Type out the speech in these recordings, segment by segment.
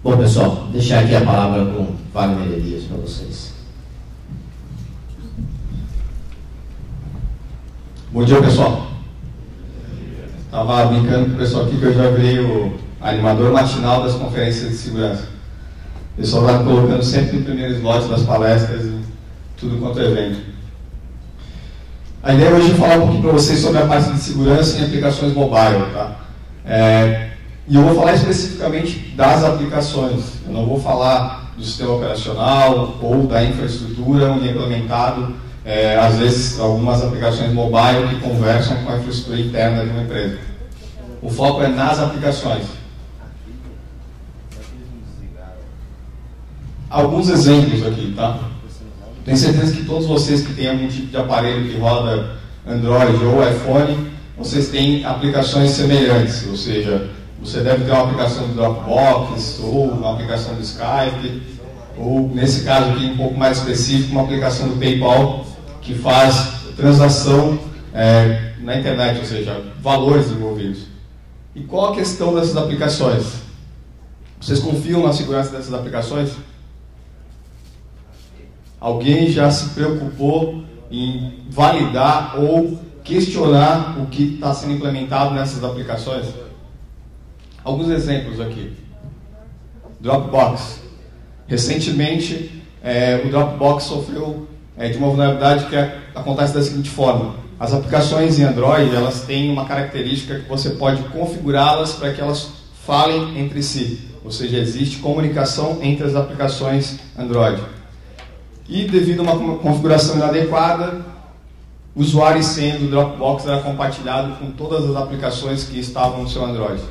Bom, pessoal, vou deixar aqui a palavra com o Wagner Elias para vocês. Bom dia, pessoal. Estava brincando com o pessoal aqui que eu já virei o animador matinal das conferências de segurança. O pessoal está colocando sempre no primeiro slot das palestras e tudo quanto é evento. A ideia hoje é falar um pouquinho para vocês sobre a parte de segurança em aplicações mobile, tá? E eu vou falar especificamente das aplicações. Eu não vou falar do sistema operacional ou da infraestrutura onde é implementado, às vezes, algumas aplicações mobile que conversam com a infraestrutura interna de uma empresa. O foco é nas aplicações. Alguns exemplos aqui, tá? Tenho certeza que todos vocês que têm algum tipo de aparelho que roda Android ou iPhone, vocês têm aplicações semelhantes, ou seja, você deve ter uma aplicação do Dropbox, ou uma aplicação do Skype, ou, nesse caso aqui, um pouco mais específico, uma aplicação do PayPal, que faz transação na internet, ou seja, valores envolvidos. E qual a questão dessas aplicações? Vocês confiam na segurança dessas aplicações? Alguém já se preocupou em validar ou questionar o que está sendo implementado nessas aplicações? Alguns exemplos aqui. Dropbox. Recentemente, o Dropbox sofreu de uma vulnerabilidade que acontece da seguinte forma. As aplicações em Android, elas têm uma característica que você pode configurá-las para que elas falem entre si. Ou seja, existe comunicação entre as aplicações Android. E devido a uma configuração inadequada, o usuário e senha do Dropbox era compartilhado com todas as aplicações que estavam no seu Android.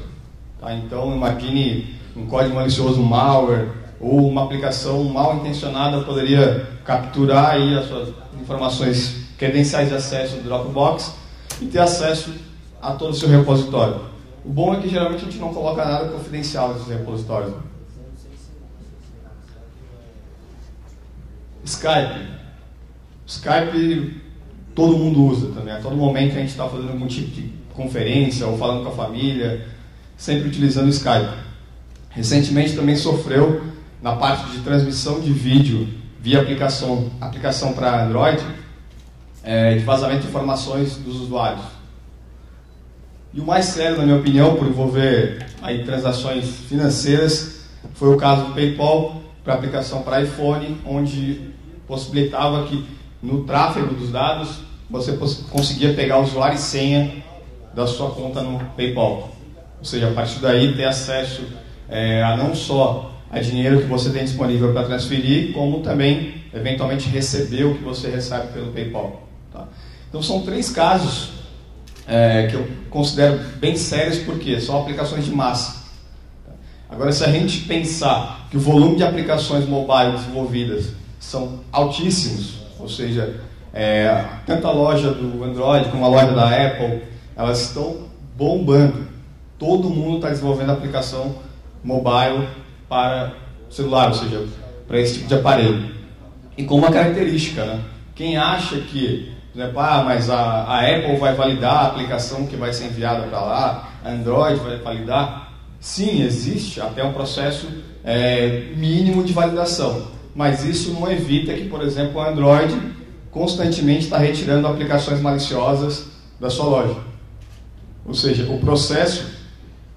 Tá? Então, imagine um código malicioso, malware, ou uma aplicação mal intencionada poderia capturar aí as suas informações, credenciais de acesso do Dropbox e ter acesso a todo o seu repositório. O bom é que geralmente a gente não coloca nada confidencial nesses repositórios. Skype todo mundo usa também. A todo momento a gente está fazendo algum tipo de conferência ou falando com a família, sempre utilizando o Skype. Recentemente também sofreu, na parte de transmissão de vídeo via aplicação para Android, de vazamento de informações dos usuários. E o mais sério, na minha opinião, por envolver aí transações financeiras, foi o caso do PayPal para aplicação para iPhone, onde possibilitava que no tráfego dos dados você conseguia pegar o usuário e senha da sua conta no PayPal. Ou seja, a partir daí ter acesso a não só a dinheiro que você tem disponível para transferir, como também, eventualmente, receber o que você recebe pelo PayPal. Tá? Então, são 3 casos que eu considero bem sérios, porque são aplicações de massa. Agora, se a gente pensar que o volume de aplicações mobile desenvolvidas são altíssimos, ou seja, tanto a loja do Android como a loja da Apple, elas estão bombando. Todo mundo está desenvolvendo aplicação mobile para celular, ou seja, para esse tipo de aparelho. E com uma característica, né? Quem acha que, por exemplo, mas a Apple vai validar a aplicação que vai ser enviada para lá, a Android vai validar, sim, existe até um processo mínimo de validação, mas isso não evita que, por exemplo, o Android constantemente está retirando aplicações maliciosas da sua loja. Ou seja, o processo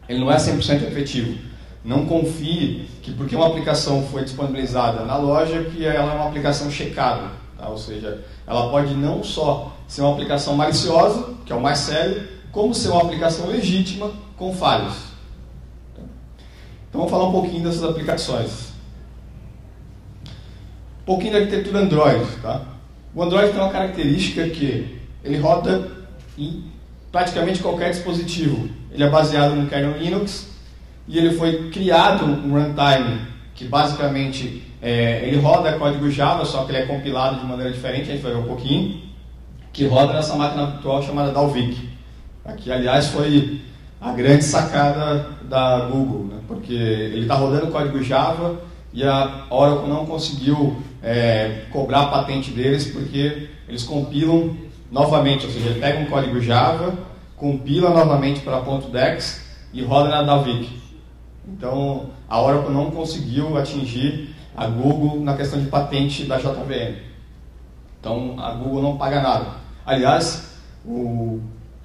ele não é 100% efetivo. Não confie que porque uma aplicação foi disponibilizada na loja, que ela é uma aplicação checada. Tá? Ou seja, ela pode não só ser uma aplicação maliciosa, que é o mais sério, como ser uma aplicação legítima com falhas. Então vamos falar um pouquinho dessas aplicações. Um pouquinho da arquitetura Android. Tá? O Android tem uma característica que ele roda em praticamente qualquer dispositivo. Ele é baseado no kernel Linux e ele foi criado um runtime que basicamente ele roda código Java, só que ele é compilado de maneira diferente, a gente vai ver um pouquinho, que roda nessa máquina virtual chamada Dalvik. Aqui, aliás, foi a grande sacada da Google, né? Porque ele está rodando código Java e a Oracle não conseguiu cobrar a patente deles porque eles compilam novamente, ou seja, ele pega um código Java, compila novamente para .dex e roda na Dalvik. Então, a Oracle não conseguiu atingir a Google na questão de patente da JVM. Então, a Google não paga nada. Aliás,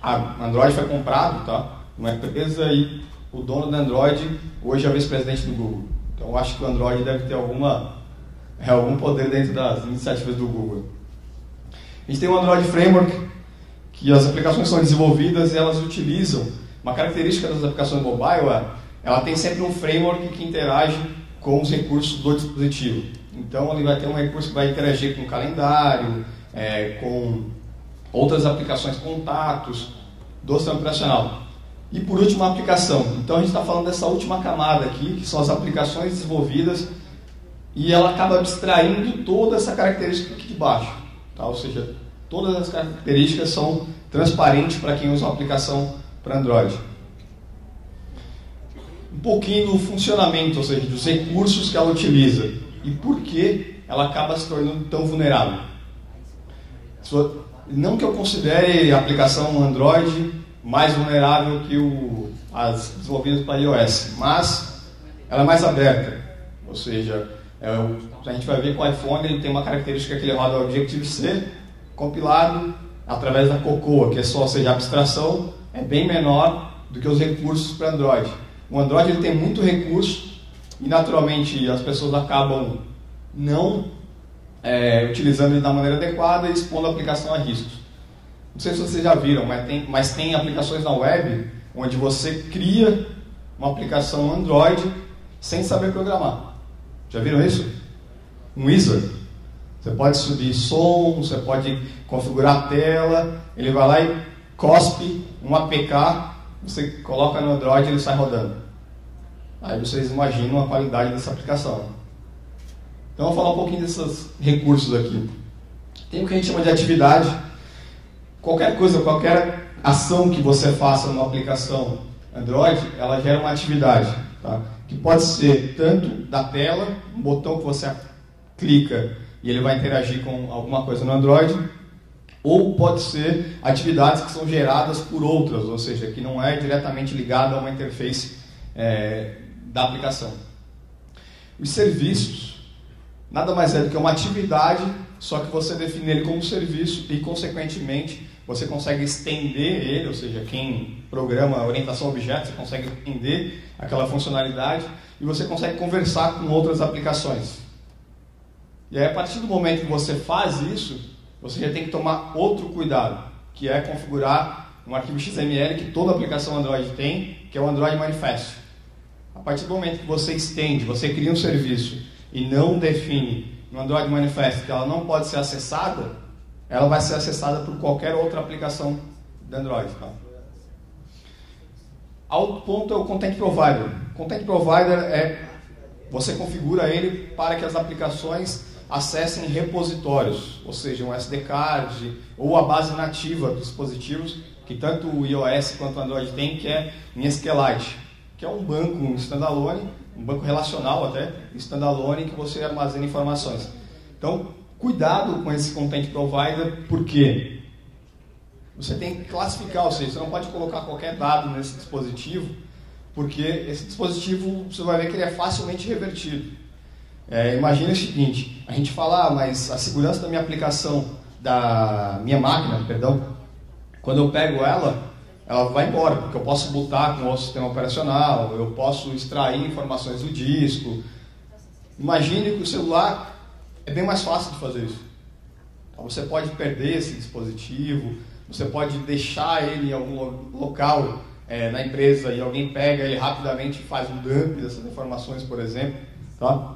a Android foi comprado, tá? Uma empresa, e o dono da Android hoje é o vice-presidente do Google. Então, eu acho que o Android deve ter algum poder dentro das iniciativas do Google. A gente tem o Android Framework, que as aplicações são desenvolvidas e elas utilizam. Uma característica das aplicações mobile ela tem sempre um framework que interage com os recursos do dispositivo. Então, ele vai ter um recurso que vai interagir com o calendário, com outras aplicações, contatos do sistema operacional. E, por último, a aplicação. Então, a gente está falando dessa última camada aqui, que são as aplicações desenvolvidas, e ela acaba abstraindo toda essa característica aqui de baixo. Tá? Ou seja, todas as características são transparentes para quem usa uma aplicação para Android. Um pouquinho do funcionamento, ou seja, dos recursos que ela utiliza e por que ela acaba se tornando tão vulnerável. Não que eu considere a aplicação Android mais vulnerável que as desenvolvidas para iOS, mas ela é mais aberta. Ou seja, a gente vai ver que o iPhone ele tem uma característica que ele roda Objective-C compilado através da Cocoa, que ou seja, a abstração é bem menor do que os recursos para Android. O Android ele tem muito recurso e, naturalmente, as pessoas acabam não utilizando ele da maneira adequada e expondo a aplicação a riscos. Não sei se vocês já viram, mas tem aplicações na web onde você cria uma aplicação Android sem saber programar. Já viram isso? Um wizard. Você pode subir som, você pode configurar a tela, ele vai lá e cospe um APK, você coloca no Android e ele sai rodando. Aí vocês imaginam a qualidade dessa aplicação. Então, eu vou falar um pouquinho desses recursos aqui. Tem o que a gente chama de atividade. Qualquer coisa, qualquer ação que você faça numa aplicação Android, ela gera uma atividade. Tá? Que pode ser tanto da tela, um botão que você clica e ele vai interagir com alguma coisa no Android, ou pode ser atividades que são geradas por outras, ou seja, que não é diretamente ligada a uma interface da aplicação. Os serviços nada mais é do que uma atividade, só que você define ele como serviço e, consequentemente, você consegue estender ele, ou seja, quem programa a orientação a objetos, você consegue estender aquela funcionalidade e você consegue conversar com outras aplicações. E aí, a partir do momento que você faz isso, você já tem que tomar outro cuidado, que é configurar um arquivo XML que toda aplicação Android tem, que é o Android Manifest. A partir do momento que você estende, você cria um serviço e não define no Android Manifest que ela não pode ser acessada, ela vai ser acessada por qualquer outra aplicação de Android. Tá? Outro ponto é o Content Provider. Content Provider você configura ele para que as aplicações acessem repositórios, ou seja, um SD card ou a base nativa dos dispositivos, que tanto o iOS quanto o Android tem, que é em SQLite, que é um banco standalone, um banco relacional até, standalone, que você armazena informações. Então, cuidado com esse Content Provider, porque você tem que classificar, ou seja, você não pode colocar qualquer dado nesse dispositivo, porque esse dispositivo, você vai ver que ele é facilmente revertido. Imagina o seguinte, a gente fala, mas a segurança da minha aplicação, da minha máquina, perdão, quando eu pego ela vai embora, porque eu posso botar com o sistema operacional, eu posso extrair informações do disco. Imagine que o celular é bem mais fácil de fazer isso. Então, você pode perder esse dispositivo, você pode deixar ele em algum local na empresa e alguém pega ele rapidamente e faz um dump dessas informações, por exemplo. Tá?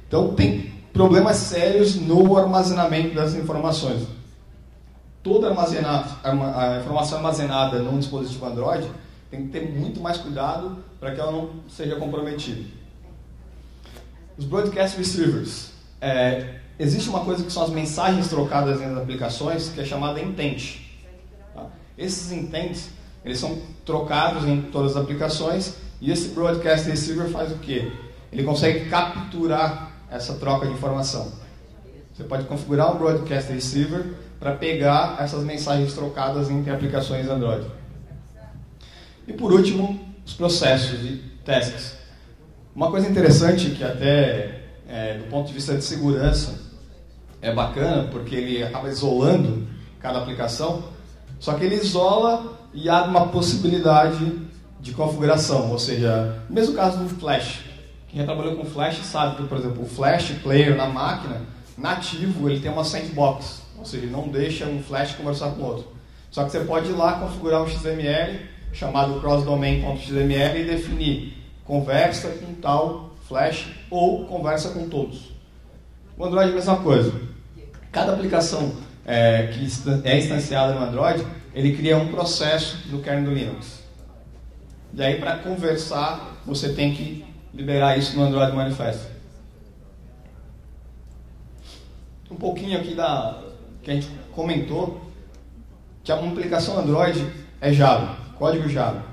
Então, tem problemas sérios no armazenamento dessas informações. Toda a informação armazenada num dispositivo Android tem que ter muito mais cuidado para que ela não seja comprometida. Os Broadcast Receivers. Existe uma coisa que são as mensagens trocadas entre as aplicações, que é chamada intent. Tá? Esses intents, eles são trocados em todas as aplicações, e esse Broadcast Receiver faz o quê? Ele consegue capturar essa troca de informação. Você pode configurar um Broadcast Receiver para pegar essas mensagens trocadas entre aplicações Android. E por último, os processos. tasks. Uma coisa interessante que até do ponto de vista de segurança é bacana, porque ele acaba isolando cada aplicação, só que ele isola e abre uma possibilidade de configuração, ou seja, no mesmo caso do Flash. Quem já trabalhou com Flash sabe que, por exemplo, o Flash Player na máquina, nativo, ele tem uma sandbox, ou seja, ele não deixa um Flash conversar com o outro. Só que você pode ir lá configurar um XML chamado crossdomain.xml e definir conversa com tal Flash ou conversa com todos. O Android é a mesma coisa. Cada aplicação que é instanciada no Android, ele cria um processo no kernel do Linux. E aí, para conversar, você tem que liberar isso no Android Manifest. Um pouquinho aqui que a gente comentou, que uma aplicação Android é Java, código Java.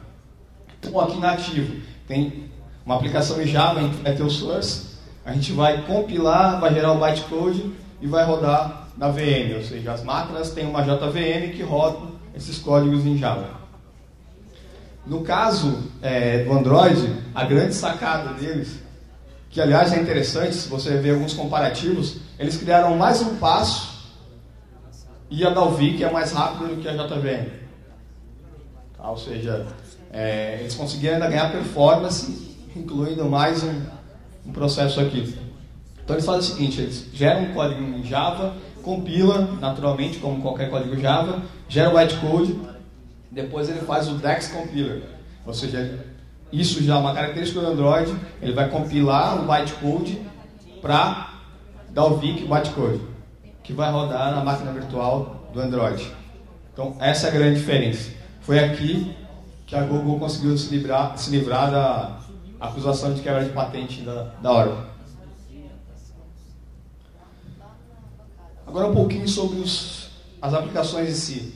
Então, aqui nativo, tem uma aplicação em Java, é teu source, a gente vai compilar, vai gerar o bytecode e vai rodar na VM, ou seja, as máquinas têm uma JVM que roda esses códigos em Java. No caso do Android, a grande sacada deles, que aliás é interessante, se você ver alguns comparativos, eles criaram mais um passo e a Dalvik é mais rápida do que a JVM. Tá? Ou seja, eles conseguiram ainda ganhar performance, incluindo mais um processo aqui. Então eles fazem o seguinte, eles geram um código em Java, compila naturalmente, como qualquer código Java, gera o bytecode, depois ele faz o DEX compiler, ou seja, isso já é uma característica do Android, ele vai compilar o bytecode para Dalvik bytecode, que vai rodar na máquina virtual do Android. Então essa é a grande diferença. Foi aqui que a Google conseguiu se livrar da acusação de quebra de patente da Oracle. Agora um pouquinho sobre as aplicações em si.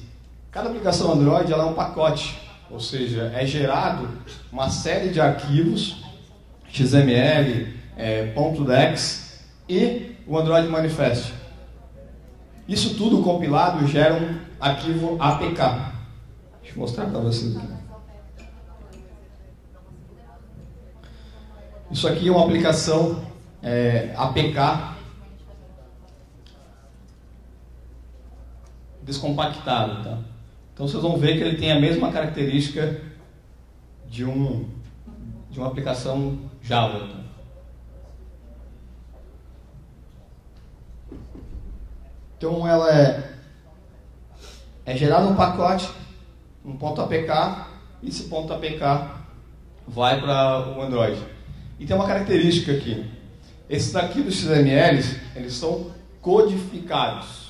Cada aplicação Android ela é um pacote, ou seja, é gerado uma série de arquivos, XML, .dex e o Android Manifest. Isso tudo compilado gera um arquivo APK. Deixa eu mostrar para vocês aqui. Isso aqui é uma aplicação APK descompactado, tá? Então vocês vão ver que ele tem a mesma característica de uma aplicação Java. Tá? Então ela é gerada um pacote, um .apk, e esse .apk vai para o Android. E tem uma característica aqui. Esses arquivos XML, eles são codificados.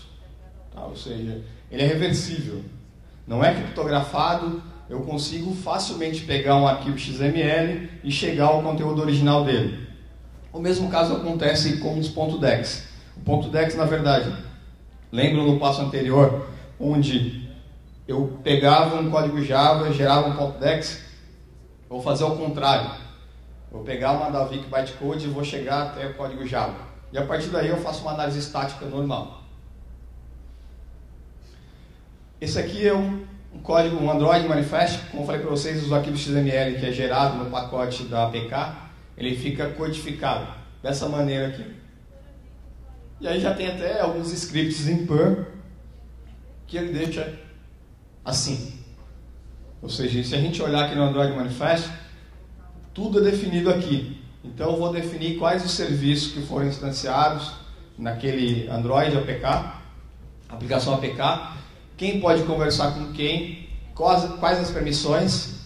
Tá? Ou seja, ele é reversível. Não é criptografado, eu consigo facilmente pegar um arquivo XML e chegar ao conteúdo original dele. O mesmo caso acontece com os .dex. O .dex, na verdade, lembram no passo anterior, onde eu pegava um código Java, gerava um .dex, vou fazer ao contrário. Vou pegar uma Dalvik bytecode e vou chegar até o código Java. E a partir daí eu faço uma análise estática normal. Esse aqui é um código, um Android Manifest. Como eu falei para vocês, os arquivos XML que é gerado no pacote da APK, ele fica codificado dessa maneira aqui. E aí já tem até alguns scripts em Perl que ele deixa assim. Ou seja, se a gente olhar aqui no Android Manifest, tudo é definido aqui. Então eu vou definir quais os serviços que foram instanciados naquele Android APK, aplicação APK, quem pode conversar com quem, quais as permissões,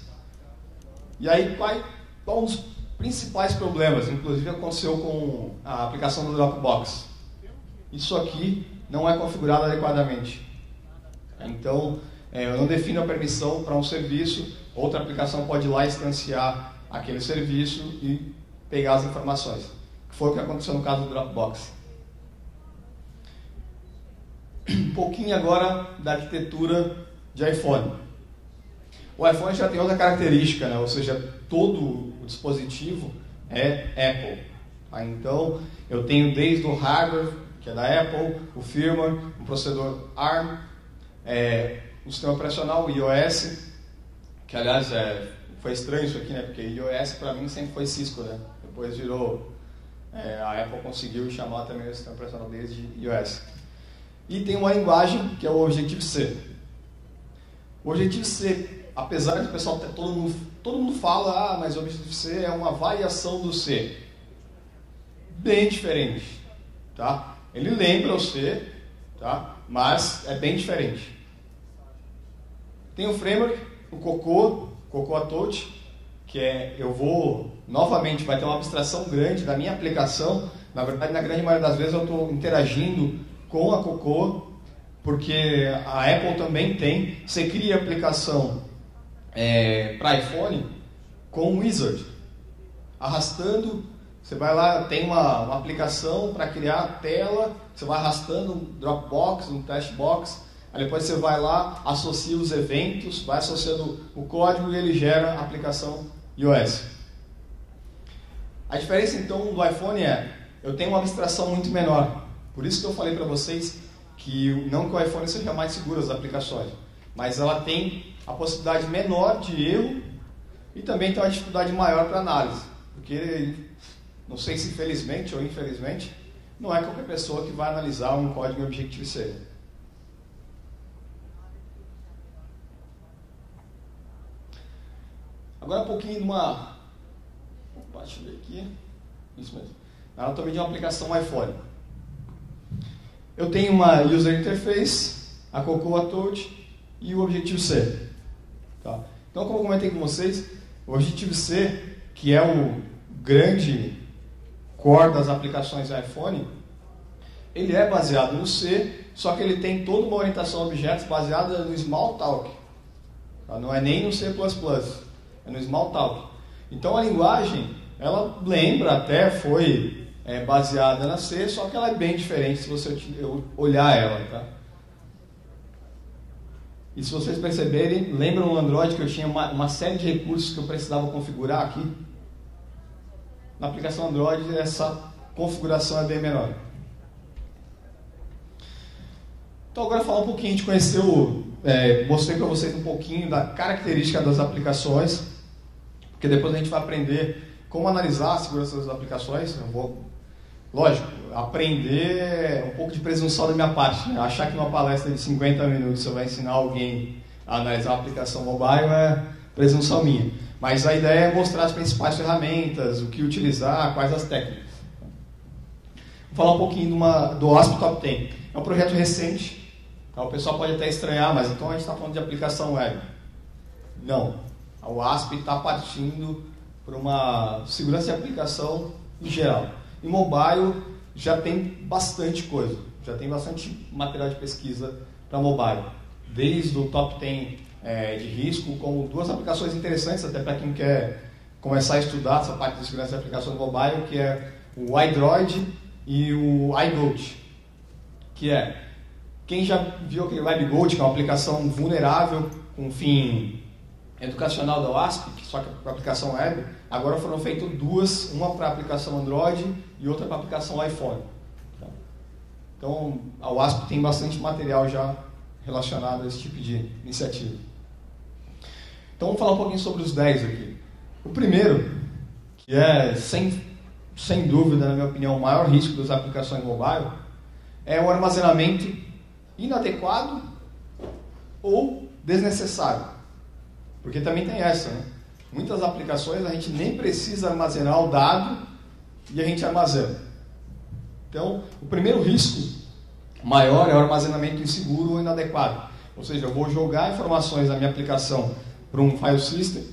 e aí quais são os principais problemas. Inclusive aconteceu com a aplicação do Dropbox. Isso aqui não é configurado adequadamente. Então, eu não defino a permissão para um serviço, outra aplicação pode ir lá instanciar aquele serviço e pegar as informações. Foi o que aconteceu no caso do Dropbox. Um pouquinho agora da arquitetura de iPhone. O iPhone já tem outra característica, né? Ou seja, todo o dispositivo é Apple. Tá? Então, eu tenho desde o hardware, que é da Apple, o firmware, o processador ARM, o sistema operacional, o iOS, que aliás foi estranho isso aqui, né? Porque iOS para mim sempre foi Cisco, né? Depois virou, a Apple conseguiu chamar também o sistema operacional deles de iOS. E tem uma linguagem que é o Objective-C. O Objective-C, apesar de o pessoal, todo mundo fala, mas o Objective-C é uma variação do C. Bem diferente, tá? Ele lembra o C, tá? Mas é bem diferente. Tem o framework, o Cocoa Touch, que novamente, vai ter uma abstração grande da minha aplicação. Na verdade, na grande maioria das vezes eu estou interagindo com a Cocoa, porque a Apple também tem. Você cria aplicação para iPhone com o Wizard. Arrastando, você vai lá, tem uma aplicação para criar a tela, você vai arrastando um Dropbox, um Testbox, aí depois você vai lá, associa os eventos, vai associando o código e ele gera a aplicação iOS. A diferença então do iPhone eu tenho uma abstração muito menor. Por isso que eu falei para vocês que não que o iPhone seja mais seguro as aplicações, mas ela tem a possibilidade menor de erro e também tem uma dificuldade maior para análise, porque não sei se felizmente ou infelizmente não é qualquer pessoa que vai analisar um código em Objective-C. Agora um pouquinho de uma... Opa, deixa eu ver aqui. Isso mesmo. Na anatomia de uma aplicação iPhone. Eu tenho uma User Interface, a Cocoa Touch e o Objective-C. Tá? Então, como eu comentei com vocês, o Objective-C, que é o grande core das aplicações iPhone, ele é baseado no C, só que ele tem toda uma orientação a objetos baseada no Smalltalk. Tá? Não é nem no C++, é no Smalltalk. Então a linguagem, ela lembra até, foi baseada na C, só que ela é bem diferente se você olhar ela. Tá? E se vocês perceberem, lembram no Android que eu tinha uma série de recursos que eu precisava configurar aqui? Na aplicação Android, essa configuração é bem menor. Então, agora falar um pouquinho, a gente conheceu, mostrei para vocês um pouquinho da característica das aplicações, porque depois a gente vai aprender como analisar a segurança das aplicações. Eu vou, lógico, aprender um pouco de presunção da minha parte, né? Achar que numa palestra de 50 minutos você vai ensinar alguém a analisar uma aplicação mobile é presunção minha. Mas a ideia é mostrar as principais ferramentas, o que utilizar, quais as técnicas. Vou falar um pouquinho do OASP Top 10. É um projeto recente, tá? O pessoal pode até estranhar, mas então a gente está falando de aplicação web. Não. A OASP está partindo para uma segurança de aplicação em geral. Em mobile já tem bastante coisa, já tem bastante material de pesquisa para mobile. Desde o Top 10 de risco, como duas aplicações interessantes, até para quem quer começar a estudar essa parte de segurança de aplicações mobile, que é o iDroid e o iGoat. Que quem já viu aquele WebGoat, que é uma aplicação vulnerável com fim educacional da OASP, só que para aplicação web, agora foram feitas duas, uma para aplicação Android e outra para aplicação iPhone. Então, a OASP tem bastante material já relacionado a esse tipo de iniciativa. Então, vamos falar um pouquinho sobre os 10 aqui. O primeiro, que é, sem dúvida, na minha opinião, o maior risco das aplicações mobile, é o armazenamento inadequado ou desnecessário. Porque também tem essa, né? Muitas aplicações a gente nem precisa armazenar o dado e a gente armazena. Então, o primeiro risco maior é o armazenamento inseguro ou inadequado. Ou seja, eu vou jogar informações da minha aplicação para um file system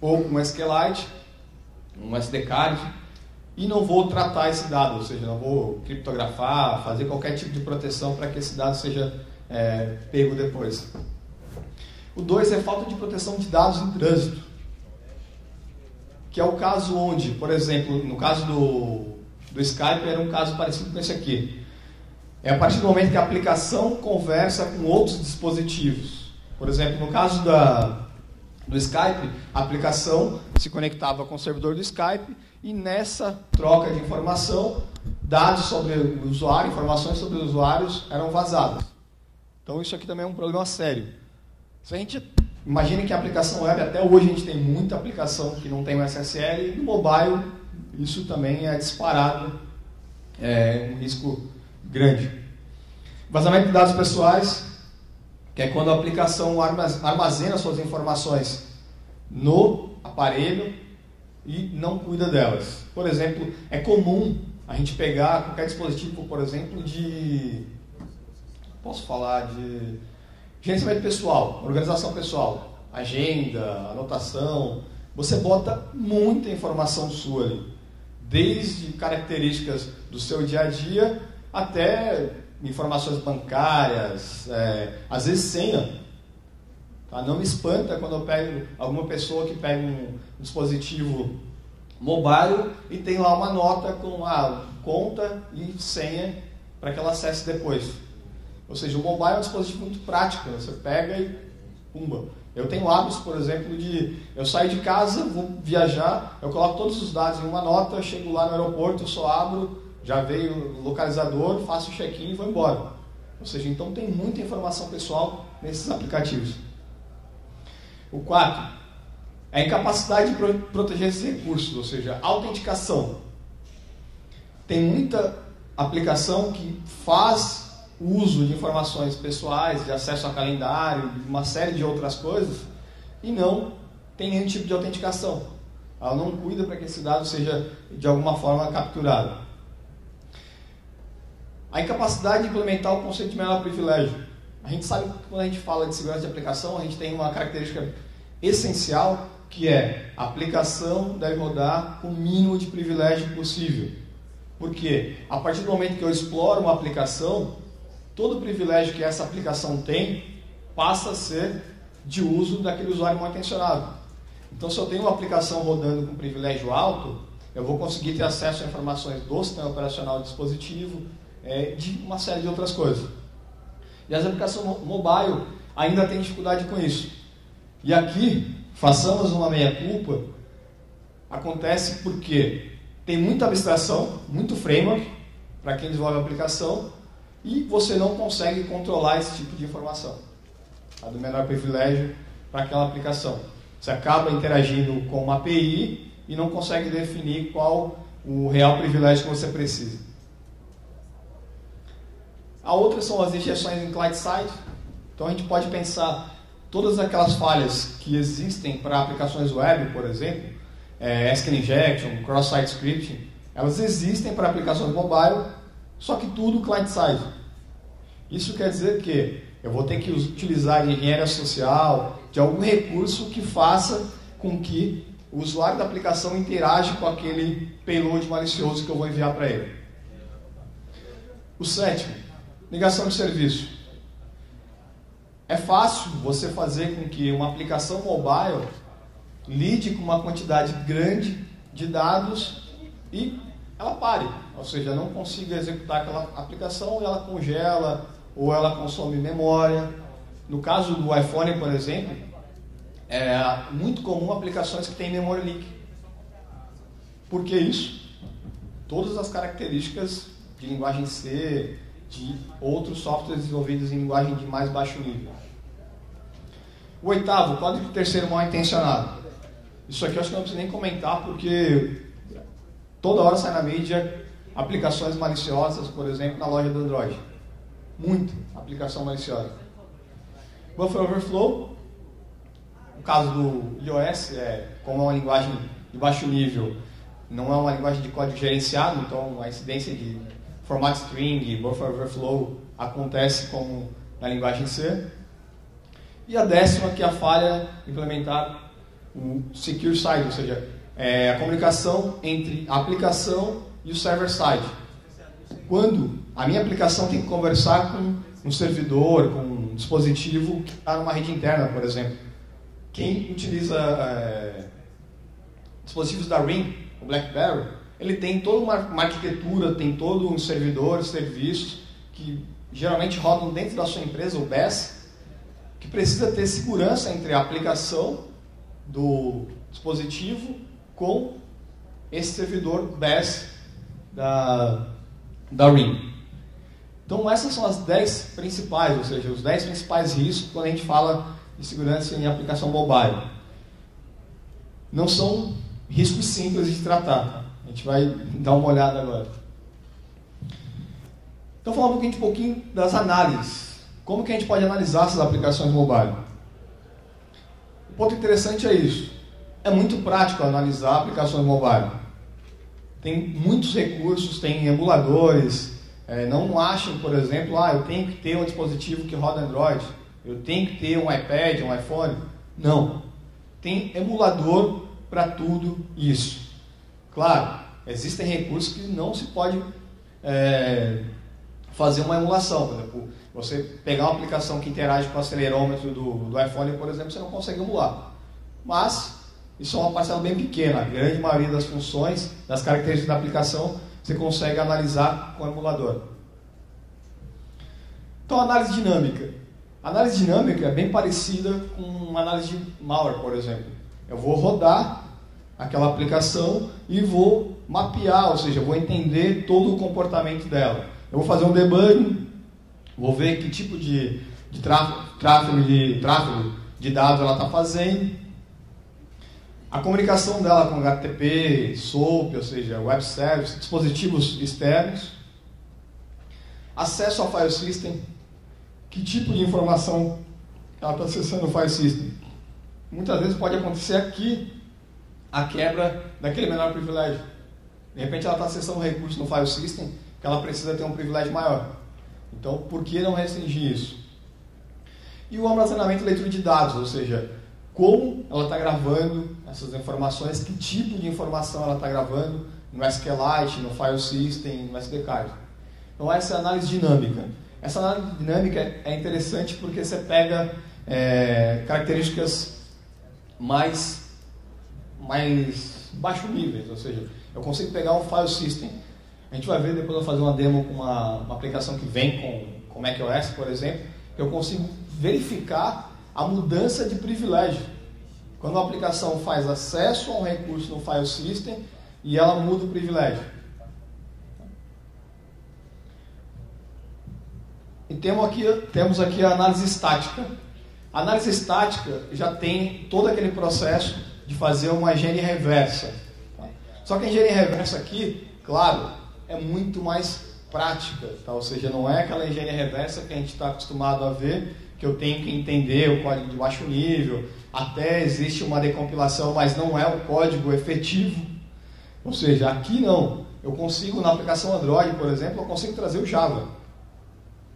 ou para um SQLite, um SD card, e não vou tratar esse dado, ou seja, não vou criptografar, fazer qualquer tipo de proteção para que esse dado seja pego depois. O 2 é falta de proteção de dados em trânsito, que é o caso onde, por exemplo, no caso do Skype, era um caso parecido com esse aqui. É a partir do momento que a aplicação conversa com outros dispositivos. Por exemplo, no caso do Skype, a aplicação se conectava com o servidor do Skype e nessa troca de informação, dados sobre o usuário, informações sobre os usuários eram vazadas. Então isso aqui também é um problema sério. Se a gente Imagine que a aplicação web, até hoje a gente tem muita aplicação que não tem o SSL, e no mobile isso também é disparado, é um risco grande. Vazamento de dados pessoais, que é quando a aplicação armazena suas informações no aparelho e não cuida delas. Por exemplo, é comum a gente pegar qualquer dispositivo, por exemplo, de gerenciamento pessoal, organização pessoal, agenda, anotação. Você bota muita informação sua ali, desde características do seu dia a dia até informações bancárias, às vezes senha. Tá? Não me espanta quando eu pego alguma pessoa que pega um dispositivo mobile e tem lá uma nota com a conta e senha para que ela acesse depois. Ou seja, o mobile é um dispositivo muito prático, né? Você pega e pumba. Eu tenho hábitos, por exemplo, de eu saio de casa, vou viajar, eu coloco todos os dados em uma nota, chego lá no aeroporto, eu só abro, já veio o localizador, faço o check-in e vou embora. Ou seja, então tem muita informação pessoal nesses aplicativos. O 4 é a incapacidade de proteger esses recursos, ou seja, autenticação. Tem muita aplicação que faz uso de informações pessoais, de acesso a calendário, uma série de outras coisas, e não tem nenhum tipo de autenticação. Ela não cuida para que esse dado seja de alguma forma capturado. A incapacidade de implementar o conceito de menor privilégio. A gente sabe que quando a gente fala de segurança de aplicação, a gente tem uma característica essencial, que é a aplicação deve rodar com o mínimo de privilégio possível. Porque a partir do momento que eu exploro uma aplicação, todo o privilégio que essa aplicação tem passa a ser de uso daquele usuário mal intencionado. Então, se eu tenho uma aplicação rodando com privilégio alto, eu vou conseguir ter acesso a informações do sistema operacional do dispositivo, de uma série de outras coisas. E as aplicações mobile ainda têm dificuldade com isso. E aqui, façamos uma meia-culpa, acontece porque tem muita abstração, muito framework para quem desenvolve a aplicação, e você não consegue controlar esse tipo de informação, tá? Do menor privilégio para aquela aplicação. Você acaba interagindo com uma API e não consegue definir qual o real privilégio que você precisa. A outra são as injeções em client-side. Então a gente pode pensar todas aquelas falhas que existem para aplicações web, por exemplo, SQL injection, cross-site scripting, elas existem para aplicações mobile, só que tudo client-side. Isso quer dizer que eu vou ter que utilizar de engenharia social, de algum recurso que faça com que o usuário da aplicação interaja com aquele payload malicioso que eu vou enviar para ele. O 7º, ligação de serviço. É fácil você fazer com que uma aplicação mobile lide com uma quantidade grande de dados e ela pare, ou seja, não consiga executar aquela aplicação e ela congela ou ela consome memória. No caso do iPhone, por exemplo, é muito comum aplicações que têm memory leak. Por que isso? Todas as características de linguagem C, de outros softwares desenvolvidos em linguagem de mais baixo nível. O 8º, código de terceiro mal intencionado. Isso aqui eu acho que não preciso nem comentar, porque toda hora sai na mídia aplicações maliciosas, por exemplo, na loja do Android. Muita aplicação maliciosa. Buffer overflow. No caso do iOS, como é uma linguagem de baixo nível, não é uma linguagem de código gerenciado, então a incidência de format string, buffer overflow acontece como na linguagem C. E a 10ª, que é a falha implementar o secure side, ou seja, a comunicação entre a aplicação e o server side. Quando a minha aplicação tem que conversar com um servidor, com um dispositivo que está numa rede interna, por exemplo. Quem utiliza dispositivos da RIM, o BlackBerry, ele tem toda uma arquitetura, tem todo um servidor, serviços que geralmente rodam dentro da sua empresa, o BAS, que precisa ter segurança entre a aplicação do dispositivo com esse servidor BAS da RIM. Então essas são as 10 principais, ou seja, os 10 principais riscos quando a gente fala de segurança em aplicação mobile. Não são riscos simples de tratar. A gente vai dar uma olhada agora. Então, falar um pouquinho das análises. Como que a gente pode analisar essas aplicações mobile? O ponto interessante é isso. É muito prático analisar aplicações mobile. Tem muitos recursos, tem emuladores. Não achem, por exemplo, eu tenho que ter um dispositivo que roda Android, eu tenho que ter um iPad, um iPhone. Não. Tem emulador para tudo isso. Claro, existem recursos que não se pode fazer uma emulação. Por exemplo, você pegar uma aplicação que interage com o acelerômetro do iPhone, por exemplo, você não consegue emular. Mas isso é uma parcela bem pequena. A grande maioria das funções, das características da aplicação, você consegue analisar com o emulador. Então, análise dinâmica. A análise dinâmica é bem parecida com uma análise de malware, por exemplo. Eu vou rodar aquela aplicação e vou mapear, ou seja, vou entender todo o comportamento dela. Eu vou fazer um debug, vou ver que tipo de tráfego de dados ela está fazendo. A comunicação dela com HTTP, SOAP, ou seja, Web Service, dispositivos externos. Acesso ao file system. Que tipo de informação ela está acessando o file system. Muitas vezes pode acontecer aqui a quebra daquele menor privilégio. De repente ela está acessando um recurso no file system que ela precisa ter um privilégio maior. Então, por que não restringir isso? E o armazenamento e leitura de dados, ou seja, como ela está gravando essas informações, que tipo de informação ela está gravando no SQLite, no file system, no SD card. Então essa é a análise dinâmica. Essa análise dinâmica é interessante porque você pega características mais baixo níveis, ou seja, eu consigo pegar um file system. A gente vai ver depois, eu vou fazer uma demo com uma aplicação que vem com macOS, por exemplo, que eu consigo verificar a mudança de privilégio. Quando uma aplicação faz acesso a um recurso no file system e ela muda o privilégio. E temos aqui a análise estática. A análise estática já tem todo aquele processo de fazer uma higiene reversa. Só que a higiene reversa aqui, claro, é muito mais prática. Ou seja, não é aquela higiene reversa que a gente está acostumado a ver, que eu tenho que entender o código de baixo nível, até existe uma decompilação, mas não é o código efetivo. Ou seja, aqui não. Eu consigo, na aplicação Android, por exemplo, eu consigo trazer o Java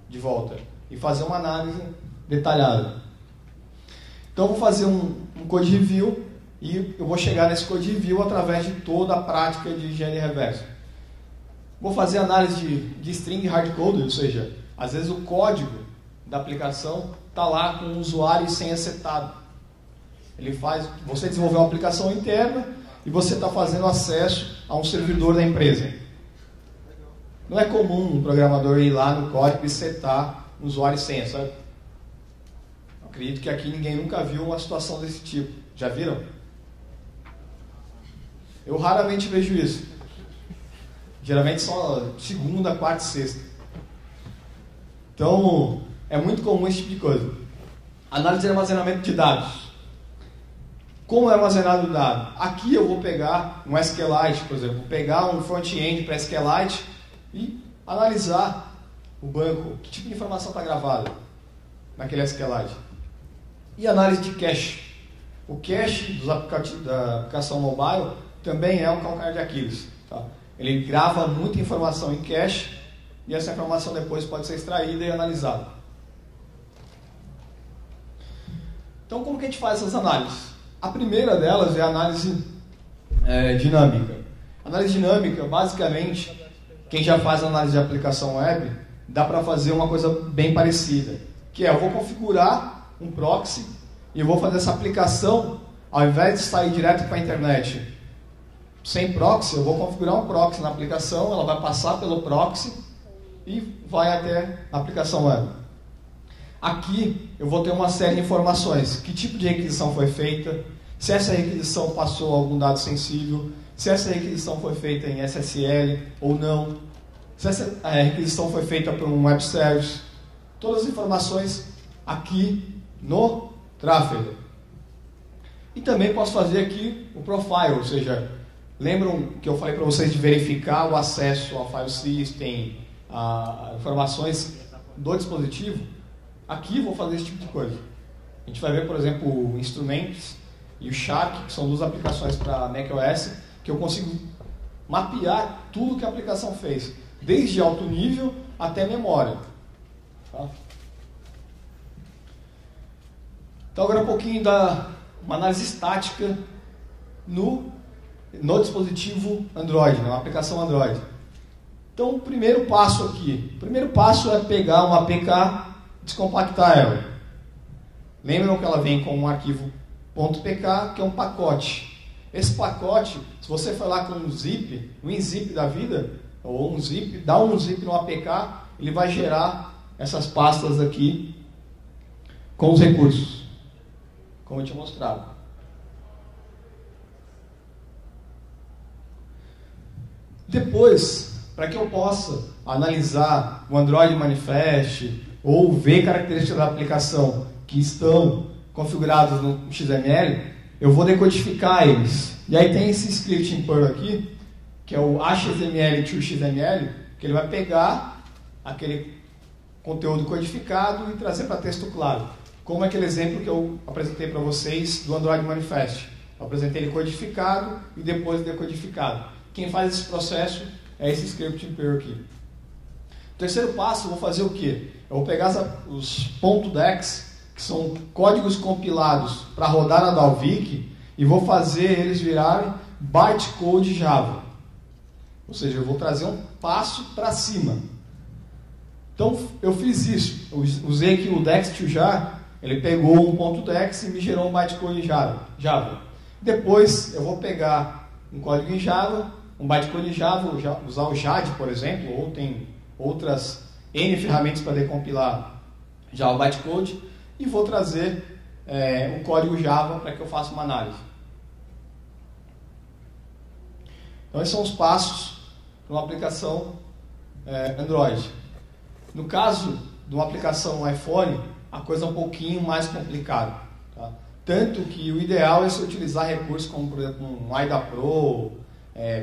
de volta e fazer uma análise detalhada. Então, eu vou fazer um code review e eu vou chegar nesse code review através de toda a prática de higiene reversa. Vou fazer análise de string hardcoded, ou seja, às vezes o código da aplicação está lá com o usuário e senha setado. Você desenvolveu uma aplicação interna e você está fazendo acesso a um servidor da empresa. Não é comum um programador ir lá no código e setar um usuário e senha, sabe? Acredito que aqui ninguém nunca viu uma situação desse tipo. Já viram? Eu raramente vejo isso. Geralmente só segunda, quarta e sexta. Então, é muito comum esse tipo de coisa. Análise de armazenamento de dados. Como é armazenado o dado? Aqui eu vou pegar um SQLite, por exemplo. Vou pegar um front-end para SQLite e analisar o banco. Que tipo de informação está gravada naquele SQLite? E análise de cache. O cache da aplicação mobile também é um calcanhar de Aquiles. Tá? Ele grava muita informação em cache e essa informação depois pode ser extraída e analisada. Então, como que a gente faz essas análises? A primeira delas é a análise dinâmica. A análise dinâmica, basicamente, quem já faz análise de aplicação web, dá para fazer uma coisa bem parecida. Que é, eu vou configurar um proxy e eu vou fazer essa aplicação, ao invés de sair direto para a internet sem proxy, eu vou configurar um proxy na aplicação, ela vai passar pelo proxy e vai até a aplicação web. Aqui eu vou ter uma série de informações. Que tipo de requisição foi feita, se essa requisição passou algum dado sensível, se essa requisição foi feita em SSL ou não, se essa requisição foi feita por um web service. Todas as informações aqui no Trafalgar. E também posso fazer aqui o profile, ou seja, lembram que eu falei para vocês de verificar o acesso ao file system, a informações do dispositivo? Aqui vou fazer esse tipo de coisa. A gente vai ver, por exemplo, o Instruments e o Shark, que são duas aplicações para macOS, que eu consigo mapear tudo que a aplicação fez, desde alto nível até memória. Tá? Então agora um pouquinho da uma análise estática no dispositivo Android, na aplicação Android. Então o primeiro passo aqui, é pegar uma APK, descompactar ela. Lembram que ela vem com um arquivo .pk, que é um pacote. Esse pacote, se você for lá com um zip, um zip da vida, ou um zip, dá um zip no APK, ele vai gerar essas pastas aqui com os recursos, como eu tinha mostrado. Depois, para que eu possa analisar o Android Manifest ou ver características da aplicação que estão configuradas no XML, eu vou decodificar eles. E aí tem esse script em Perl aqui, que é o HTML to XML, que ele vai pegar aquele conteúdo codificado e trazer para texto claro. Como aquele exemplo que eu apresentei para vocês do Android Manifest. Eu apresentei ele codificado e depois decodificado. Quem faz esse processo é esse script em Perl aqui. O terceiro passo, eu vou fazer o quê? Eu vou pegar os .dex, que são códigos compilados para rodar na Dalvik, e vou fazer eles virarem bytecode Java. Ou seja, eu vou trazer um passo para cima. Então, eu fiz isso. Eu usei aqui o dex2jar, ele pegou um .dex e me gerou um bytecode Java. Depois, eu vou pegar um código em Java, um bytecode Java, usar o JAD, por exemplo, ou tem outras N ferramentas para decompilar Java bytecode, e vou trazer o código Java para que eu faça uma análise. Então, esses são os passos para uma aplicação Android. No caso de uma aplicação iPhone, a coisa é um pouquinho mais complicada. Tá? Tanto que o ideal é se utilizar recursos como, por exemplo, um IDA Pro,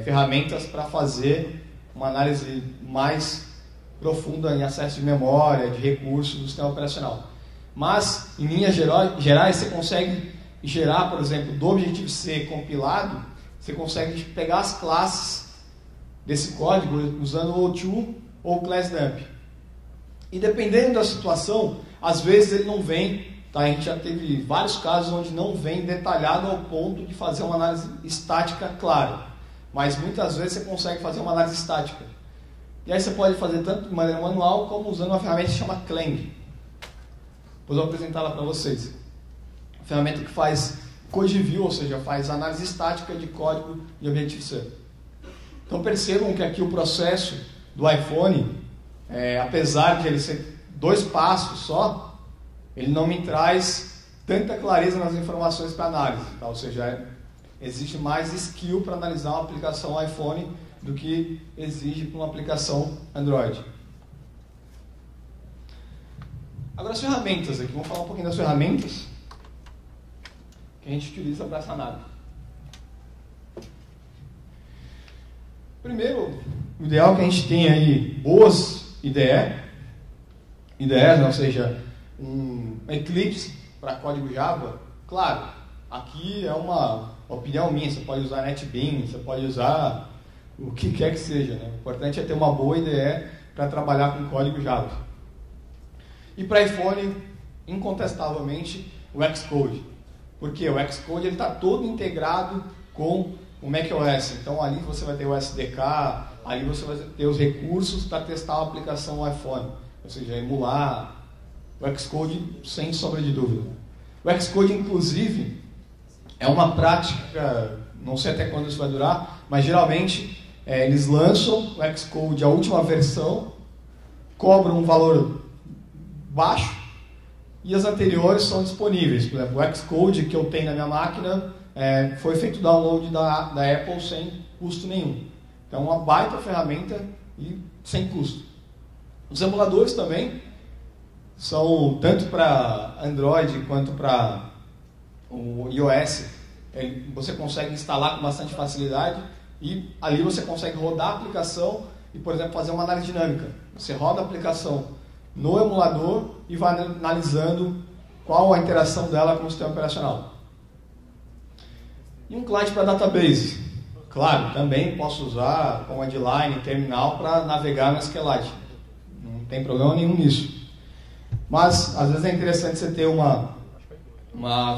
ferramentas para fazer uma análise mais profunda em acesso de memória, de recursos do sistema operacional. Mas, em linhas gerais, você consegue gerar, por exemplo, do Objective-C compilado, você consegue pegar as classes desse código usando o O2 ou o ClassDump. E dependendo da situação, às vezes ele não vem, tá? A gente já teve vários casos onde não vem detalhado ao ponto de fazer uma análise estática clara. Mas muitas vezes você consegue fazer uma análise estática. E aí você pode fazer tanto de maneira manual, como usando uma ferramenta que se chama Clang. Depois eu vou apresentar ela para vocês. Uma ferramenta que faz Code View, ou seja, faz análise estática de código de Objective-C. Então percebam que aqui o processo do iPhone, apesar de ele ser 2 passos só, ele não me traz tanta clareza nas informações para análise. Tá? Ou seja, existe mais skill para analisar uma aplicação iPhone do que exige para uma aplicação Android. Agora as ferramentas aqui, vamos falar um pouquinho das ferramentas que a gente utiliza para essa análise. Primeiro, o ideal é que a gente tenha aí boas IDEs, ou seja, um Eclipse para código Java. Claro, aqui é uma opinião minha, você pode usar NetBeans, você pode usar o que quer que seja, né? O importante é ter uma boa IDE para trabalhar com código Java. E para iPhone, incontestavelmente, o Xcode. Porque o Xcode está todo integrado com o macOS. Então ali você vai ter o SDK, ali você vai ter os recursos para testar a aplicação no iPhone. Ou seja, emular o Xcode sem sombra de dúvida. O Xcode, inclusive, é uma prática, não sei até quando isso vai durar, mas geralmente eles lançam o Xcode, a última versão, cobram um valor baixo e as anteriores são disponíveis. Por exemplo, o Xcode que eu tenho na minha máquina foi feito download da Apple sem custo nenhum. Então, uma baita ferramenta e sem custo. Os emuladores também, são tanto para Android quanto para o iOS. Você consegue instalar com bastante facilidade e ali você consegue rodar a aplicação e, por exemplo, fazer uma análise dinâmica. Você roda a aplicação no emulador e vai analisando qual a interação dela com o sistema operacional. E um client para database. Claro, também posso usar command line, terminal para navegar no SQLite. Não tem problema nenhum nisso. Mas, às vezes é interessante você ter uma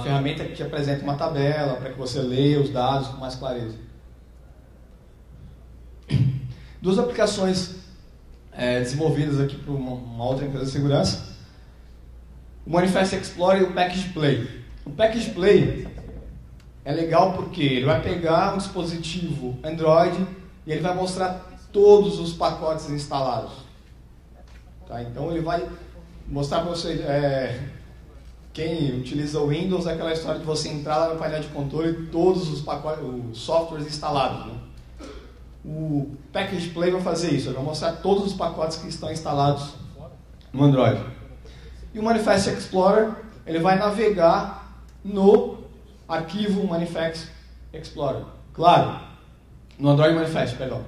ferramenta que te apresenta uma tabela para que você leia os dados com mais clareza. Duas aplicações desenvolvidas aqui por uma outra empresa de segurança. O Manifest Explorer e o Package Play. O Package Play é legal porque ele vai pegar um dispositivo Android e ele vai mostrar todos os pacotes instalados. Tá? Então ele vai mostrar para você, quem utiliza o Windows, é aquela história de você entrar lá no painel de controle e todos os pacotes, os softwares instalados. Né? O Package Play vai fazer isso, ele vai mostrar todos os pacotes que estão instalados no Android. E o Manifest Explorer, ele vai navegar no arquivo Manifest Explorer. Claro, no Android Manifest, perdão.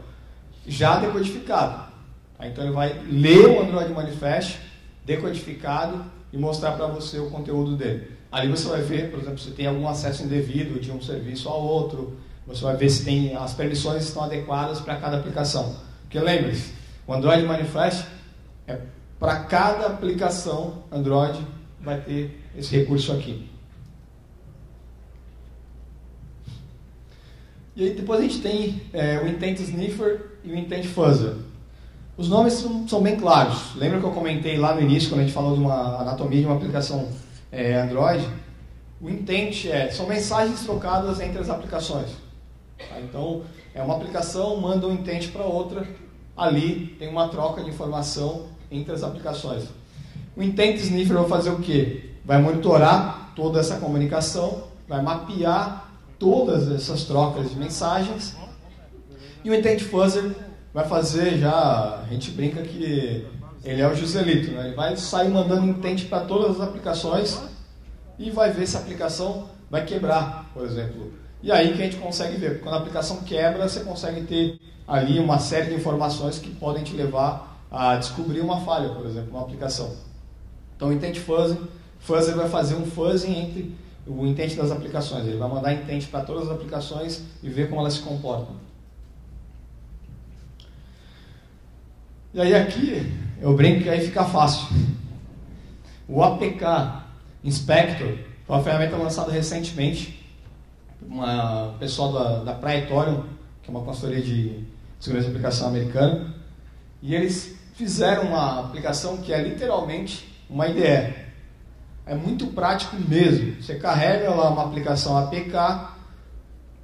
Já decodificado. Tá? Então ele vai ler o Android Manifest decodificado e mostrar para você o conteúdo dele. Ali você vai ver, por exemplo, se tem algum acesso indevido de um serviço ao outro. Você vai ver se as permissões estão adequadas para cada aplicação. Porque lembre-se, o Android Manifest é para cada aplicação Android vai ter esse recurso aqui. E aí depois a gente tem o Intent Sniffer e o Intent Fuzzer. Os nomes são bem claros. Lembra que eu comentei lá no início, quando a gente falou de uma anatomia de uma aplicação Android? O intent são mensagens trocadas entre as aplicações. Tá? Então, uma aplicação manda um intent para outra, ali tem uma troca de informação entre as aplicações. O Intent Sniffer vai fazer o quê? Vai monitorar toda essa comunicação, vai mapear todas essas trocas de mensagens. E o Intent Fuzzer vai fazer, a gente brinca que ele é o Joselito, né? Ele vai sair mandando intent para todas as aplicações e vai ver se a aplicação vai quebrar, por exemplo. E aí que a gente consegue ver, porque quando a aplicação quebra, você consegue ter ali uma série de informações que podem te levar a descobrir uma falha, por exemplo, numa aplicação. Então o Intent Fuzzer vai fazer um fuzzing entre o intent das aplicações. Ele vai mandar intent para todas as aplicações e ver como elas se comportam. E aí aqui, eu brinco que aí fica fácil. O APK Inspector foi uma ferramenta lançada recentemente por uma pessoal da Praetorium, que é uma consultoria de segurança de aplicação americana, e eles fizeram uma aplicação que é literalmente uma IDE. É muito prático mesmo. Você carrega lá uma aplicação APK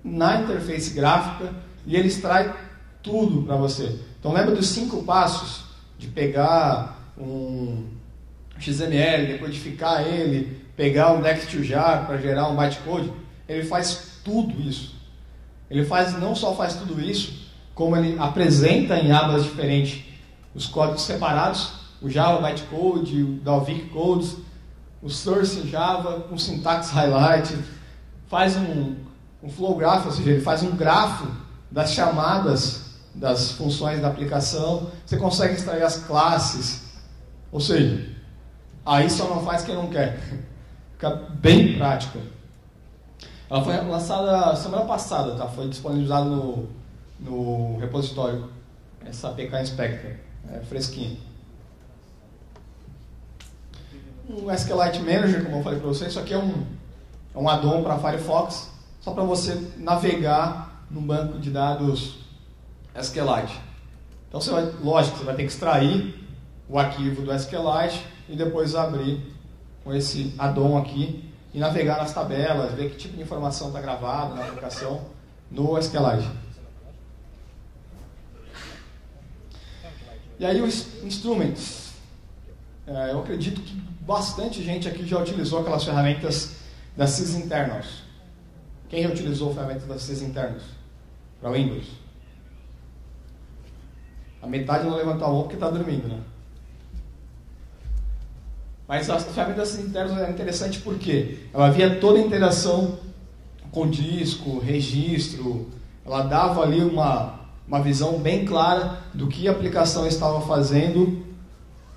na interface gráfica e ele extrai tudo para você. Então lembra dos 5 passos de pegar um XML, decodificar ele, pegar um Dex2Jar para gerar um bytecode? Ele faz tudo isso. Ele não só faz tudo isso, como ele apresenta em abas diferentes os códigos separados, o Java bytecode, o Dalvik codes, o source em Java, com syntax highlight, faz um flow graph, ou seja, ele faz um grafo das chamadas das funções da aplicação, você consegue extrair as classes, ou seja, aí só não faz quem não quer. Fica bem prático. Ela foi lançada semana passada, tá? Foi disponibilizada no repositório, essa APK Inspector, fresquinha. Um SQLite Manager, como eu falei para vocês, isso aqui é um add-on para Firefox, só para você navegar no banco de dados SQLite. Então, lógico, você vai ter que extrair o arquivo do SQLite e depois abrir com esse add-on aqui e navegar nas tabelas, ver que tipo de informação está gravada na aplicação no SQLite. E aí os instruments. Eu acredito que bastante gente aqui já utilizou aquelas ferramentas das sysinternals. Quem já utilizou ferramentas das sysinternals para Windows? A metade não levantou a mão porque está dormindo, né? Mas as ferramentas internas é interessante porque ela via toda a interação com disco, registro, ela dava ali uma visão bem clara do que a aplicação estava fazendo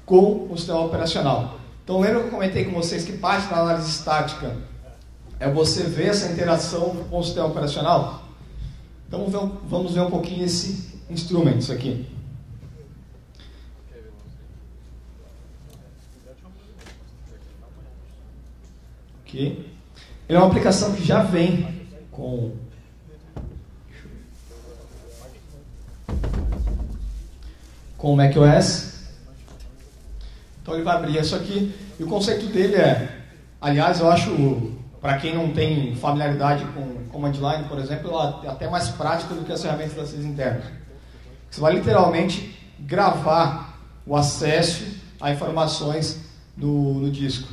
com o sistema operacional. Então lembra que eu comentei com vocês que parte da análise estática é você ver essa interação com o sistema operacional? Então vamos ver um pouquinho esse instrumento aqui. Ok. Ele é uma aplicação que já vem com o macOS. Então ele vai abrir isso aqui. E o conceito dele é, aliás, eu acho, para quem não tem familiaridade com Command Line, por exemplo, ela é até mais prática do que as ferramentas da CIS internas. Você vai literalmente gravar o acesso a informações no disco.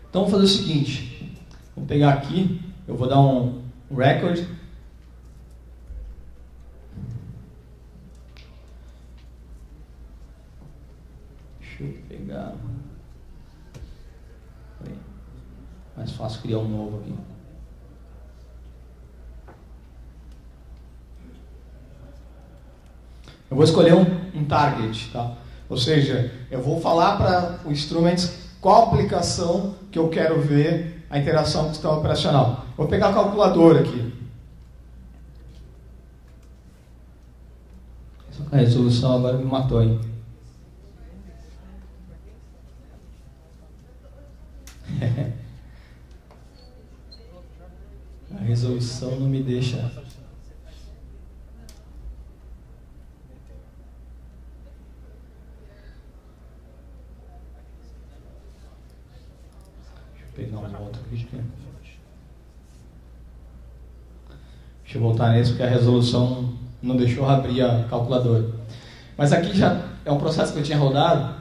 Então vamos fazer o seguinte, vamos pegar aqui, eu vou dar um record. Deixa eu pegar. Mais fácil criar um novo aqui. Eu vou escolher um target, tá? Ou seja, eu vou falar para o instrumento qual aplicação que eu quero ver a interação com o sistema operacional. Vou pegar a calculadora aqui. A resolução agora me matou, hein? A resolução não me deixa. Deixa eu pegar uma volta aqui. Deixa eu voltar nesse porque a resolução não deixou abrir a calculadora. Mas aqui já é um processo que eu tinha rodado,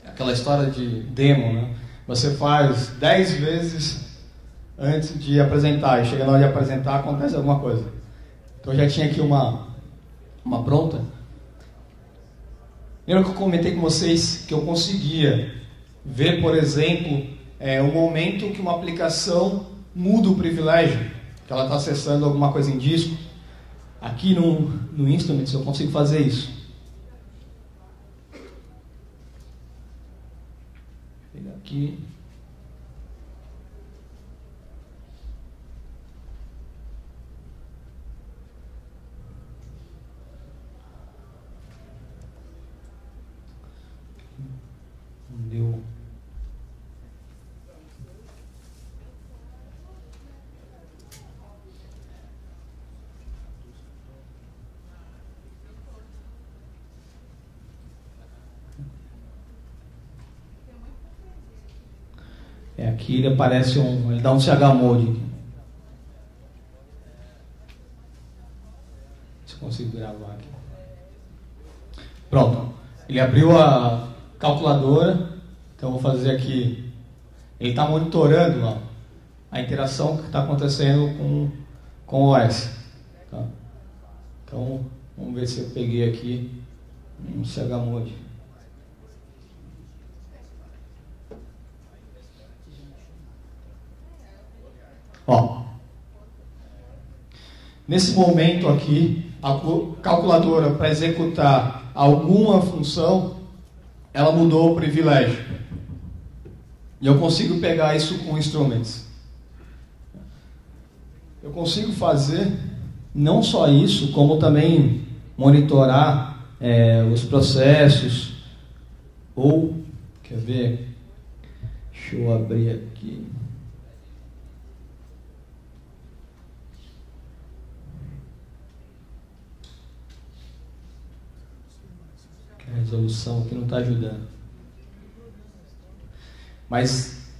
aquela história de demo, né? Você faz 10 vezes antes de apresentar, e chega na hora de apresentar, acontece alguma coisa. Então eu já tinha aqui uma pronta. Lembra que eu comentei com vocês que eu conseguia ver, por exemplo, o momento que uma aplicação muda o privilégio, que ela está acessando alguma coisa em disco. Aqui no Instruments eu consigo fazer isso. Vou pegar aqui. Não deu. Aqui ele aparece ele dá um chmod. Se eu consigo gravar aqui. Pronto. Ele abriu a calculadora. Então eu vou fazer aqui. Ele está monitorando ó, a interação que está acontecendo com o OS. Tá? Então vamos ver se eu peguei aqui um chmod. Ó, nesse momento aqui, a calculadora, para executar alguma função, ela mudou o privilégio. E eu consigo pegar isso com instrumentos. Eu consigo fazer não só isso, como também monitorar os processos. Ou, quer ver? Deixa eu abrir aqui. A resolução aqui não está ajudando. Mas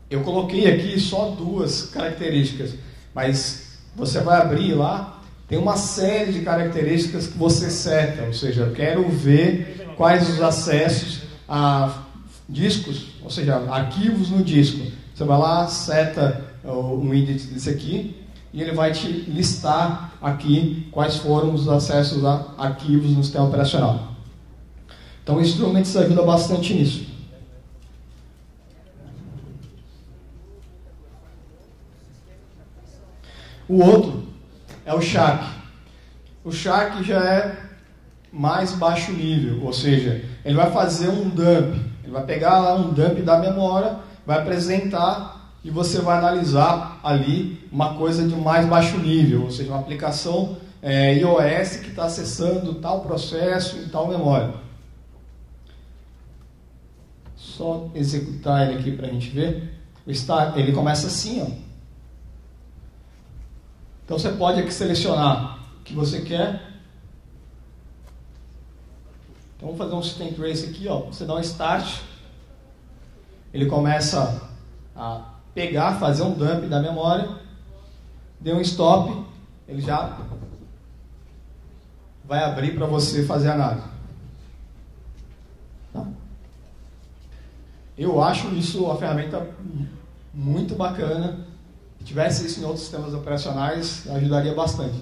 eu coloquei aqui só 2 características. Mas você vai abrir lá, tem uma série de características que você seta. Ou seja, eu quero ver quais os acessos a discos, ou seja, arquivos no disco. Você vai lá, seta o index desse aqui e ele vai te listar aqui quais foram os acessos a arquivos no sistema operacional. Então o Instruments ajuda bastante nisso. O outro é o Shark. O Shark já é mais baixo nível, ou seja, ele vai fazer um dump, ele vai pegar lá um dump da memória, vai apresentar e você vai analisar ali uma coisa de mais baixo nível, ou seja, uma aplicação iOS que está acessando tal processo em tal memória. Só executar ele aqui para a gente ver. Ele começa assim, ó. Então você pode aqui selecionar o que você quer. Então vamos fazer um system trace aqui, ó. Você dá um start, ele começa a pegar, fazer um dump da memória, deu um stop, ele já vai abrir para você fazer a análise. Tá? Eu acho isso uma ferramenta muito bacana. Se tivesse isso em outros sistemas operacionais, ajudaria bastante.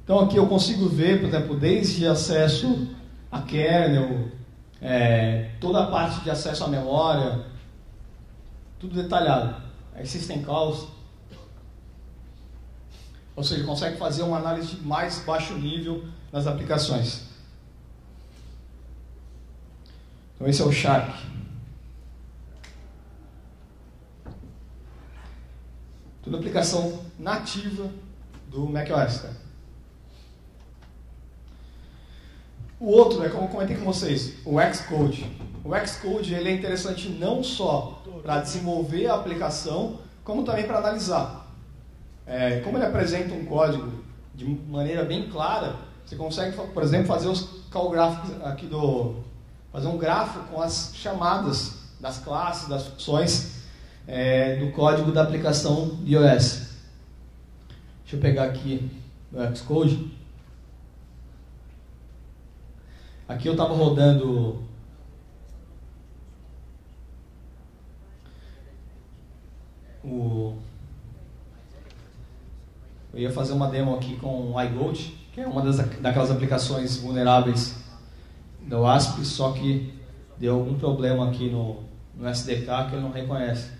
Então aqui eu consigo ver, por exemplo, desde acesso a kernel, toda a parte de acesso à memória, tudo detalhado. Aí system calls. Ou seja, consegue fazer uma análise de mais baixo nível nas aplicações. Então esse é o Shark. Tudo aplicação nativa do macOS. Tá? O outro é, como eu comentei com vocês, o Xcode. O Xcode ele é interessante não só para desenvolver a aplicação, como também para analisar. Como ele apresenta um código de maneira bem clara, você consegue, por exemplo, fazer os call gráficos aqui fazer um grafo com as chamadas das classes, das funções do código da aplicação iOS. Deixa eu pegar aqui o Xcode. Aqui eu estava rodando eu ia fazer uma demo aqui com o iGoat, que é uma daquelas aplicações vulneráveis da WASP, só que deu algum problema aqui no SDK que ele não reconhece.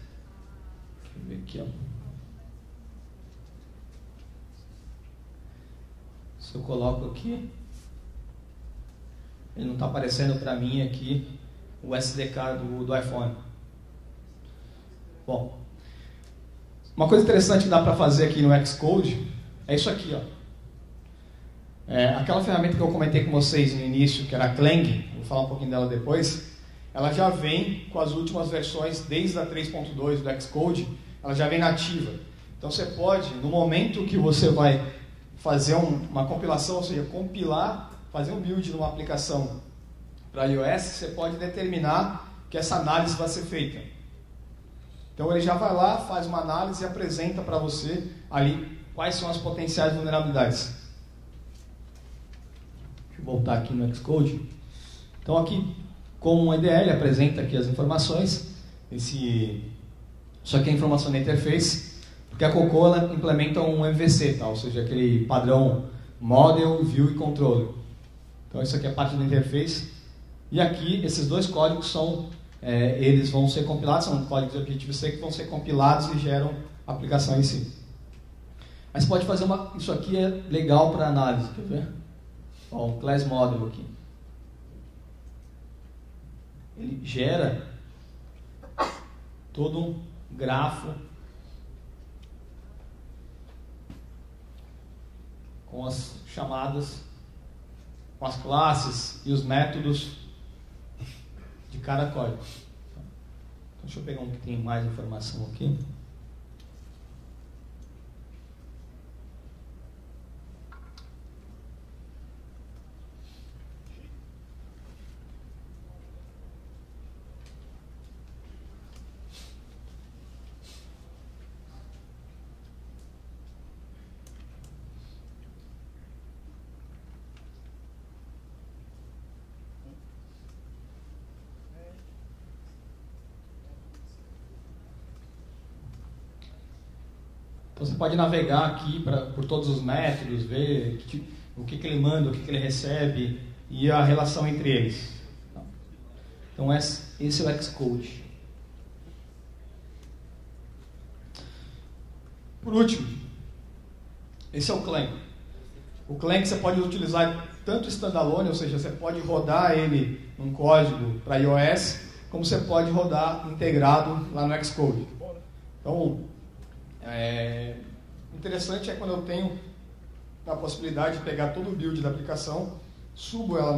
Deixa eu ver aqui, ó. Se eu coloco aqui, ele não está aparecendo para mim aqui o SDK do iPhone. Bom, uma coisa interessante que dá para fazer aqui no Xcode é isso aqui, ó. Aquela ferramenta que eu comentei com vocês no início, que era a Clang, vou falar um pouquinho dela depois, ela já vem com as últimas versões, desde a 3.2 do Xcode, ela já vem nativa. Então você pode, no momento que você vai fazer uma compilação, ou seja, compilar, fazer um build numa aplicação para iOS, você pode determinar que essa análise vai ser feita. Então ele já vai lá, faz uma análise e apresenta para você ali quais são as potenciais vulnerabilidades. Deixa eu voltar aqui no Xcode. Então aqui, como um EDL, apresenta aqui as informações. Isso aqui é a informação da interface, porque a Cocoa ela implementa um MVC, tá? Ou seja, aquele padrão Model, View e Controller. Então isso aqui é parte da interface. E aqui, esses dois códigos eles vão ser compilados, são códigos de Objective-C que vão ser compilados e geram a aplicação em si. Mas pode fazer isso aqui é legal para análise, quer ver? Ó, um class model aqui. Ele gera todo um grafo com as chamadas, com as classes e os métodos de cada código. Então, deixa eu pegar um que tem mais informação aqui. Você pode navegar aqui por todos os métodos, ver o que ele manda, o que ele recebe e a relação entre eles. Então esse é o Xcode. Por último, esse é o Clang. O Clang você pode utilizar tanto standalone, ou seja, você pode rodar ele num código para iOS, como você pode rodar integrado lá no Xcode. Então, interessante é quando eu tenho a possibilidade de pegar todo o build da aplicação, subo ela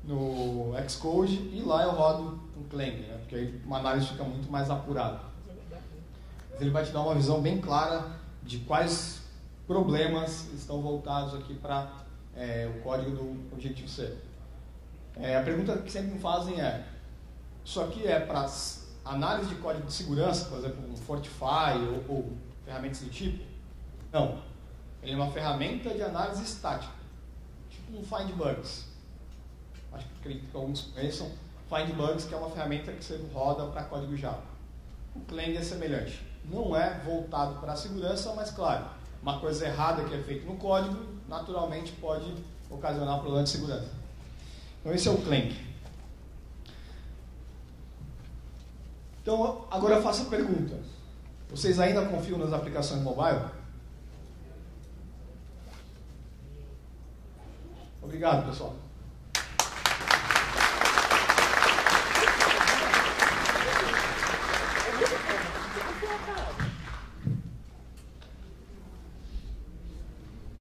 no Xcode e lá eu rodo um Clang, né? Porque aí uma análise fica muito mais apurada. Ele vai te dar uma visão bem clara de quais problemas estão voltados aqui para o código do Objective-C. A pergunta que sempre me fazem é: isso aqui é para análise de código de segurança, por exemplo, um Fortify ou ferramentas do tipo? Não. Ele é uma ferramenta de análise estática, tipo um Findbugs. Acho que alguns conheçam Findbugs, que é uma ferramenta que você roda para código Java. O Clang é semelhante. Não é voltado para a segurança, mas claro, uma coisa errada que é feita no código, naturalmente pode ocasionar problema de segurança. Então esse é o Clang. Então agora eu faço a pergunta: vocês ainda confiam nas aplicações mobile? Obrigado, pessoal.